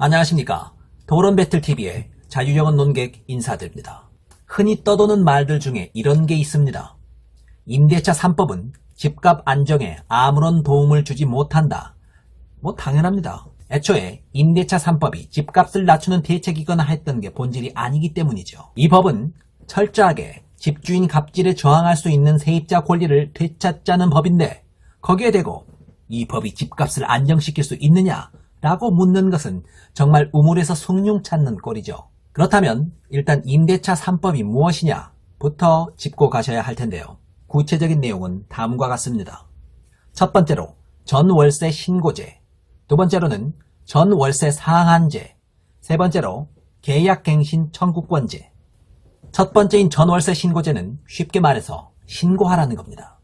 안녕하십니까. 토론배틀TV의 자유영혼 논객 인사드립니다. 흔히 떠도는 말들 중에 이런 게 있습니다. 임대차 3법은 집값 안정에 아무런 도움을 주지 못한다. 당연합니다. 애초에 임대차 3법이 집값을 낮추는 대책이거나 했던 게 본질이 아니기 때문이죠. 이 법은 철저하게 집주인 갑질에 저항할 수 있는 세입자 권리를 되찾자는 법인데, 거기에 대고 이 법이 집값을 안정시킬 수 있느냐? 라고 묻는 것은 정말 우물에서 숭늉 찾는 꼴이죠. 그렇다면 일단 임대차 3법이 무엇이냐부터 짚고 가셔야 할 텐데요. 구체적인 내용은 다음과 같습니다. 첫 번째로 전월세 신고제, 두 번째로는 전월세 상한제, 세 번째로 계약갱신 청구권제. 첫 번째인 전월세 신고제는 쉽게 말해서 신고하라는 겁니다.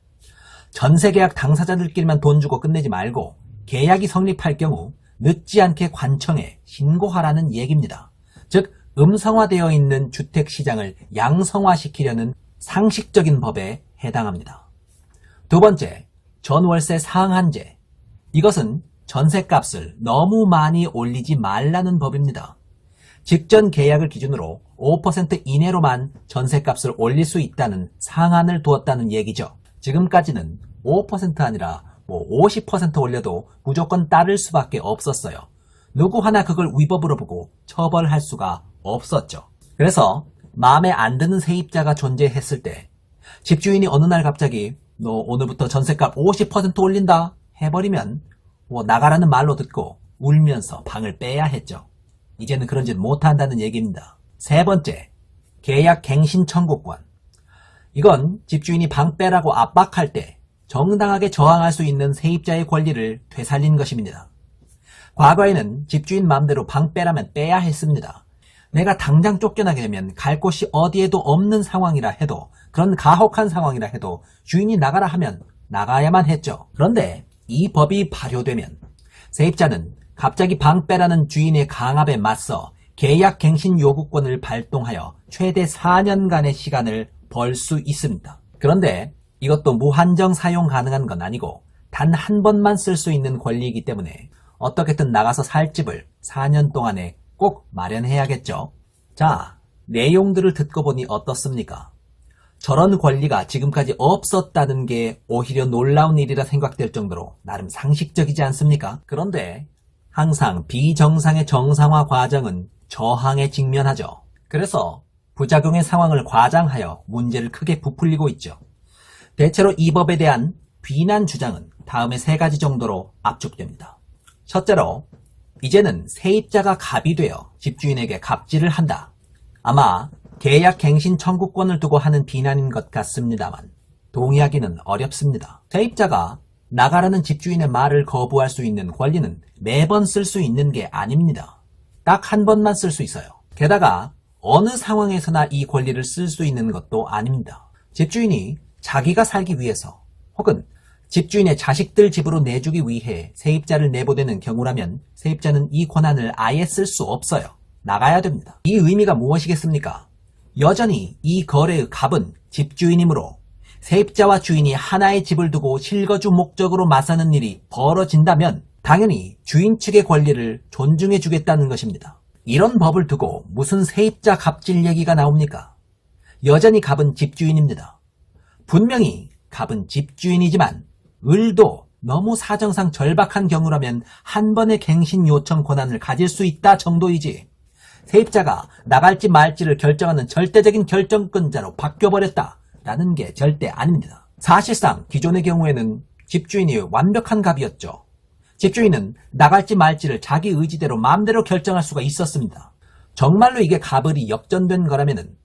전세계약 당사자들끼리만 돈 주고 끝내지 말고 계약이 성립할 경우 늦지 않게 관청에 신고하라는 얘기입니다. 즉 음성화되어 있는 주택시장을 양성화시키려는 상식적인 법에 해당합니다. 두 번째, 전월세 상한제. 이것은 전세값을 너무 많이 올리지 말라는 법입니다. 직전 계약을 기준으로 5% 이내로만 전세값을 올릴 수 있다는 상한을 두었다는 얘기죠. 지금까지는 5% 아니라 50% 올려도 무조건 따를 수밖에 없었어요. 누구 하나 그걸 위법으로 보고 처벌할 수가 없었죠. 그래서 마음에 안 드는 세입자가 존재했을 때 집주인이 어느 날 갑자기 너 오늘부터 전세값 50% 올린다 해버리면 나가라는 말로 듣고 울면서 방을 빼야 했죠. 이제는 그런 짓 못한다는 얘기입니다. 세 번째, 계약 갱신 청구권. 이건 집주인이 방 빼라고 압박할 때 정당하게 저항할 수 있는 세입자의 권리를 되살린 것입니다. 과거에는 집주인 마음대로 방 빼라면 빼야 했습니다. 내가 당장 쫓겨나게 되면 갈 곳이 어디에도 없는 상황이라 해도, 그런 가혹한 상황이라 해도 주인이 나가라 하면 나가야만 했죠. 그런데 이 법이 발효되면 세입자는 갑자기 방 빼라는 주인의 강압에 맞서 계약 갱신 요구권을 발동하여 최대 4년간의 시간을 벌 수 있습니다. 그런데 이것도 무한정 사용 가능한 건 아니고 단 한 번만 쓸 수 있는 권리이기 때문에 어떻게든 나가서 살 집을 4년 동안에 꼭 마련해야겠죠. 자, 내용들을 듣고 보니 어떻습니까? 저런 권리가 지금까지 없었다는 게 오히려 놀라운 일이라 생각될 정도로 나름 상식적이지 않습니까? 그런데 항상 비정상의 정상화 과정은 저항에 직면하죠. 그래서 부작용의 상황을 과장하여 문제를 크게 부풀리고 있죠. 대체로 이 법에 대한 비난 주장은 다음의 세 가지 정도로 압축됩니다. 첫째로, 이제는 세입자가 갑이 되어 집주인에게 갑질을 한다. 아마 계약 갱신 청구권을 두고 하는 비난인 것 같습니다만 동의하기는 어렵습니다. 세입자가 나가라는 집주인의 말을 거부할 수 있는 권리는 매번 쓸 수 있는 게 아닙니다. 딱 한 번만 쓸 수 있어요. 게다가 어느 상황에서나 이 권리를 쓸 수 있는 것도 아닙니다. 집주인이 자기가 살기 위해서 혹은 집주인의 자식들 집으로 내주기 위해 세입자를 내보내는 경우라면 세입자는 이 권한을 아예 쓸 수 없어요. 나가야 됩니다. 이 의미가 무엇이겠습니까? 여전히 이 거래의 갑은 집주인이므로 세입자와 주인이 하나의 집을 두고 실거주 목적으로 맞서는 일이 벌어진다면 당연히 주인 측의 권리를 존중해 주겠다는 것입니다. 이런 법을 두고 무슨 세입자 갑질 얘기가 나옵니까? 여전히 갑은 집주인입니다. 분명히 갑은 집주인이지만 을도 너무 사정상 절박한 경우라면 한 번의 갱신 요청 권한을 가질 수 있다 정도이지, 세입자가 나갈지 말지를 결정하는 절대적인 결정권자로 바뀌어버렸다라는 게 절대 아닙니다. 사실상 기존의 경우에는 집주인이 완벽한 갑이었죠. 집주인은 나갈지 말지를 자기 의지대로 마음대로 결정할 수가 있었습니다. 정말로 이게 갑을이 역전된 거라면은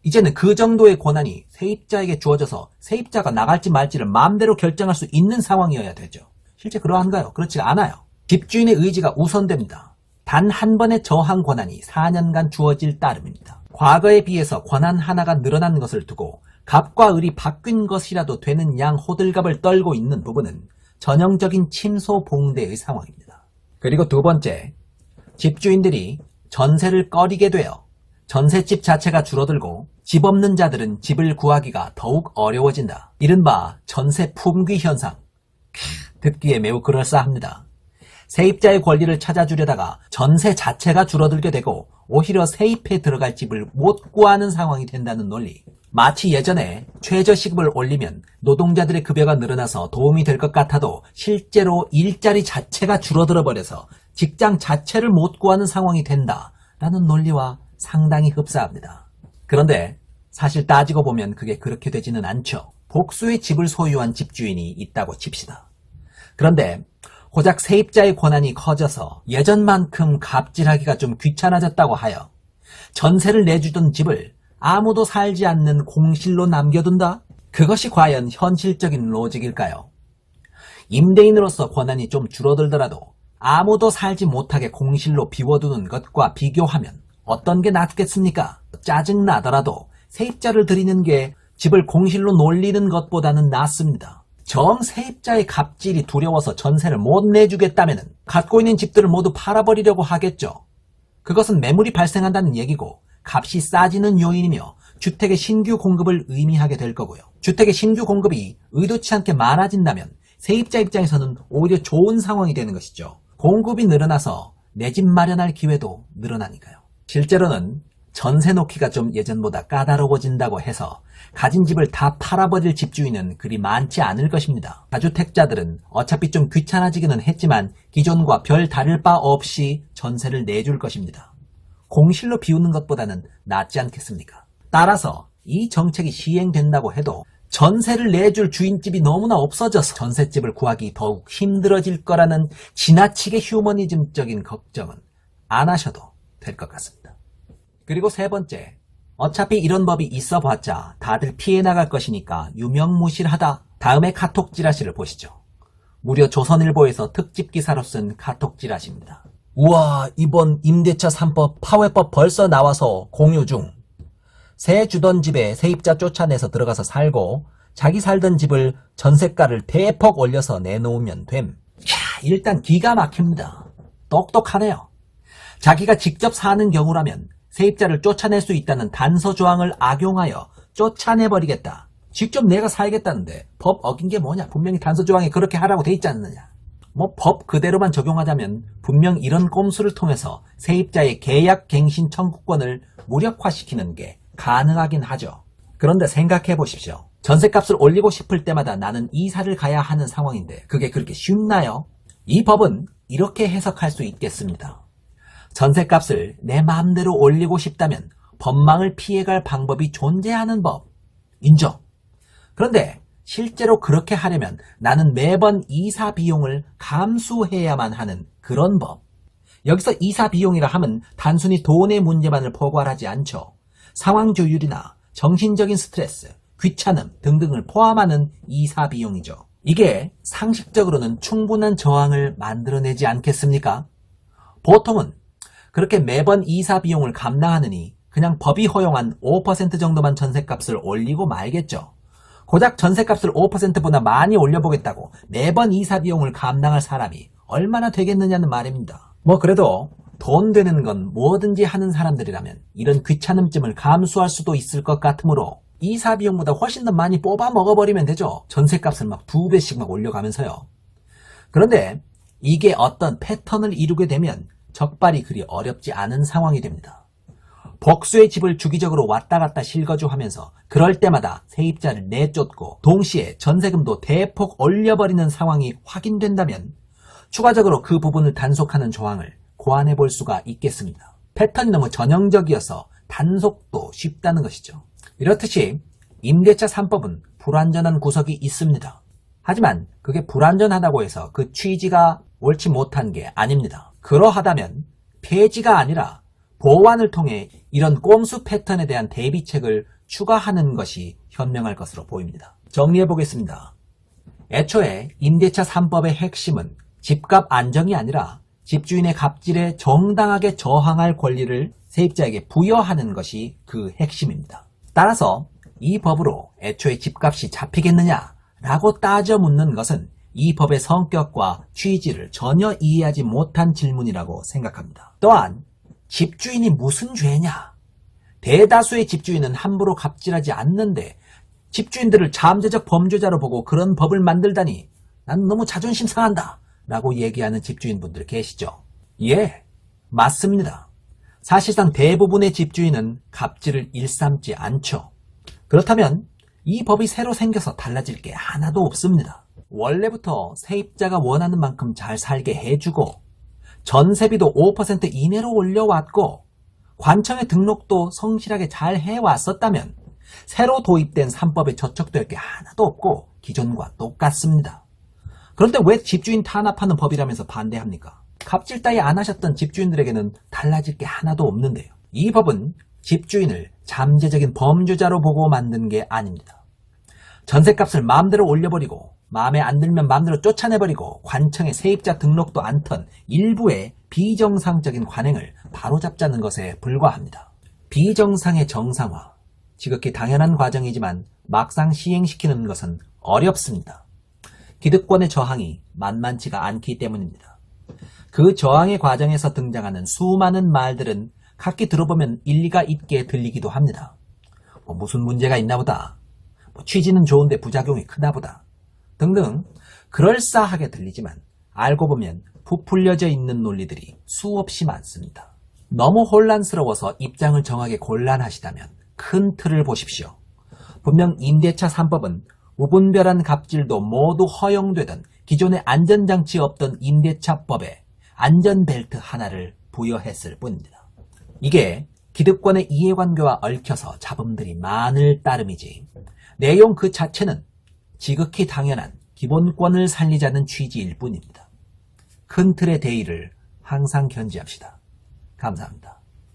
이제는 그 정도의 권한이 세입자에게 주어져서 세입자가 나갈지 말지를 마음대로 결정할 수 있는 상황이어야 되죠. 실제 그러한가요? 그렇지 않아요. 집주인의 의지가 우선됩니다. 단 한 번의 저항 권한이 4년간 주어질 따름입니다. 과거에 비해서 권한 하나가 늘어난 것을 두고 갑과 을이 바뀐 것이라도 되는 양 호들갑을 떨고 있는 부분은 전형적인 침소봉대의 상황입니다. 그리고 두 번째, 집주인들이 전세를 꺼리게 되어 전셋집 자체가 줄어들고 집 없는 자들은 집을 구하기가 더욱 어려워진다. 이른바 전세 품귀 현상. 듣기에 매우 그럴싸합니다. 세입자의 권리를 찾아주려다가 전세 자체가 줄어들게 되고 오히려 세입해 들어갈 집을 못 구하는 상황이 된다는 논리. 마치 예전에 최저시급을 올리면 노동자들의 급여가 늘어나서 도움이 될 것 같아도 실제로 일자리 자체가 줄어들어 버려서 직장 자체를 못 구하는 상황이 된다라는 논리와 상당히 흡사합니다. 그런데 사실 따지고 보면 그게 그렇게 되지는 않죠. 복수의 집을 소유한 집주인이 있다고 칩시다. 그런데 고작 세입자의 권한이 커져서 예전만큼 갑질하기가 좀 귀찮아졌다고 하여 전세를 내주던 집을 아무도 살지 않는 공실로 남겨둔다? 그것이 과연 현실적인 로직일까요? 임대인으로서 권한이 좀 줄어들더라도 아무도 살지 못하게 공실로 비워두는 것과 비교하면 어떤 게 낫겠습니까? 짜증나더라도 세입자를 들이는 게 집을 공실로 놀리는 것보다는 낫습니다. 정 세입자의 갑질이 두려워서 전세를 못 내주겠다면 갖고 있는 집들을 모두 팔아버리려고 하겠죠. 그것은 매물이 발생한다는 얘기고 값이 싸지는 요인이며 주택의 신규 공급을 의미하게 될 거고요. 주택의 신규 공급이 의도치 않게 많아진다면 세입자 입장에서는 오히려 좋은 상황이 되는 것이죠. 공급이 늘어나서 내 집 마련할 기회도 늘어나니까요. 실제로는 전세 놓기가 좀 예전보다 까다로워진다고 해서 가진 집을 다 팔아버릴 집주인은 그리 많지 않을 것입니다. 다주택자들은 어차피 좀 귀찮아지기는 했지만 기존과 별 다를 바 없이 전세를 내줄 것입니다. 공실로 비우는 것보다는 낫지 않겠습니까? 따라서 이 정책이 시행된다고 해도 전세를 내줄 주인집이 너무나 없어져서 전셋집을 구하기 더욱 힘들어질 거라는 지나치게 휴머니즘적인 걱정은 안 하셔도 될 것 같습니다. 그리고 세 번째, 어차피 이런 법이 있어봤자 다들 피해 나갈 것이니까 유명무실하다. 다음에 카톡 찌라시를 보시죠. 무려 조선일보에서 특집 기사로 쓴 카톡 찌라시입니다. 우와, 이번 임대차 3법 파회법 벌써 나와서 공유 중. 새 주던 집에 세입자 쫓아내서 들어가서 살고 자기 살던 집을 전세가를 대폭 올려서 내놓으면 됨. 일단 기가 막힙니다. 똑똑하네요. 자기가 직접 사는 경우라면 세입자를 쫓아낼 수 있다는 단서 조항을 악용하여 쫓아내버리겠다. 직접 내가 살겠다는데 법 어긴 게 뭐냐? 분명히 단서 조항에 그렇게 하라고 돼 있지 않느냐? 법 그대로만 적용하자면 분명 이런 꼼수를 통해서 세입자의 계약 갱신 청구권을 무력화시키는 게 가능하긴 하죠. 그런데 생각해 보십시오. 전셋값을 올리고 싶을 때마다 나는 이사를 가야 하는 상황인데 그게 그렇게 쉽나요? 이 법은 이렇게 해석할 수 있겠습니다. 전셋값을 내 마음대로 올리고 싶다면 법망을 피해갈 방법이 존재하는 법. 인정. 그런데 실제로 그렇게 하려면 나는 매번 이사 비용을 감수해야만 하는 그런 법. 여기서 이사 비용이라 하면 단순히 돈의 문제만을 포괄하지 않죠. 상황 조율이나 정신적인 스트레스, 귀찮음 등등을 포함하는 이사 비용이죠. 이게 상식적으로는 충분한 저항을 만들어내지 않겠습니까? 보통은 그렇게 매번 이사 비용을 감당하느니 그냥 법이 허용한 5% 정도만 전셋값을 올리고 말겠죠. 고작 전셋값을 5%보다 많이 올려보겠다고 매번 이사 비용을 감당할 사람이 얼마나 되겠느냐는 말입니다. 그래도 돈 되는 건 뭐든지 하는 사람들이라면 이런 귀찮음쯤을 감수할 수도 있을 것 같으므로 이사 비용보다 훨씬 더 많이 뽑아 먹어버리면 되죠. 전셋값을 막 2배씩 막 올려가면서요. 그런데 이게 어떤 패턴을 이루게 되면 적발이 그리 어렵지 않은 상황이 됩니다. 복수의 집을 주기적으로 왔다 갔다 실거주하면서 그럴 때마다 세입자를 내쫓고 동시에 전세금도 대폭 올려버리는 상황이 확인된다면 추가적으로 그 부분을 단속하는 조항을 고안해 볼 수가 있겠습니다. 패턴이 너무 전형적이어서 단속도 쉽다는 것이죠. 이렇듯이 임대차 3법은 불완전한 구석이 있습니다. 하지만 그게 불완전하다고 해서 그 취지가 옳지 못한 게 아닙니다. 그러하다면 폐지가 아니라 보완을 통해 이런 꼼수 패턴에 대한 대비책을 추가하는 것이 현명할 것으로 보입니다. 정리해 보겠습니다. 애초에 임대차 3법의 핵심은 집값 안정이 아니라 집주인의 갑질에 정당하게 저항할 권리를 세입자에게 부여하는 것이 그 핵심입니다. 따라서 이 법으로 애초에 집값이 잡히겠느냐라고 따져 묻는 것은 이 법의 성격과 취지를 전혀 이해하지 못한 질문이라고 생각합니다. 또한 집주인이 무슨 죄냐? 대다수의 집주인은 함부로 갑질하지 않는데 집주인들을 잠재적 범죄자로 보고 그런 법을 만들다니 난 너무 자존심 상한다 라고 얘기하는 집주인분들 계시죠? 예, 맞습니다. 사실상 대부분의 집주인은 갑질을 일삼지 않죠. 그렇다면 이 법이 새로 생겨서 달라질 게 하나도 없습니다. 원래부터 세입자가 원하는 만큼 잘 살게 해주고 전세비도 5% 이내로 올려왔고 관청의 등록도 성실하게 잘 해왔었다면 새로 도입된 3법에 저촉될 게 하나도 없고 기존과 똑같습니다. 그런데 왜 집주인 탄압하는 법이라면서 반대합니까? 갑질 따위 안 하셨던 집주인들에게는 달라질 게 하나도 없는데요. 이 법은 집주인을 잠재적인 범죄자로 보고 만든 게 아닙니다. 전셋값을 마음대로 올려버리고 마음에 안 들면 마음대로 쫓아내버리고 관청에 세입자 등록도 않던 일부의 비정상적인 관행을 바로잡자는 것에 불과합니다. 비정상의 정상화, 지극히 당연한 과정이지만 막상 시행시키는 것은 어렵습니다. 기득권의 저항이 만만치가 않기 때문입니다. 그 저항의 과정에서 등장하는 수많은 말들은 각기 들어보면 일리가 있게 들리기도 합니다. 무슨 문제가 있나 보다, 취지는 좋은데 부작용이 크나 보다 등등 그럴싸하게 들리지만 알고 보면 부풀려져 있는 논리들이 수없이 많습니다. 너무 혼란스러워서 입장을 정하기 곤란하시다면 큰 틀을 보십시오. 분명 임대차 3법은 무분별한 갑질도 모두 허용되던 기존의 안전장치 없던 임대차법에 안전벨트 하나를 부여했을 뿐입니다. 이게 기득권의 이해관계와 얽혀서 잡음들이 많을 따름이지 내용 그 자체는 지극히 당연한 기본권을 살리자는 취지일 뿐입니다. 큰 틀의 대의를 항상 견지합시다. 감사합니다.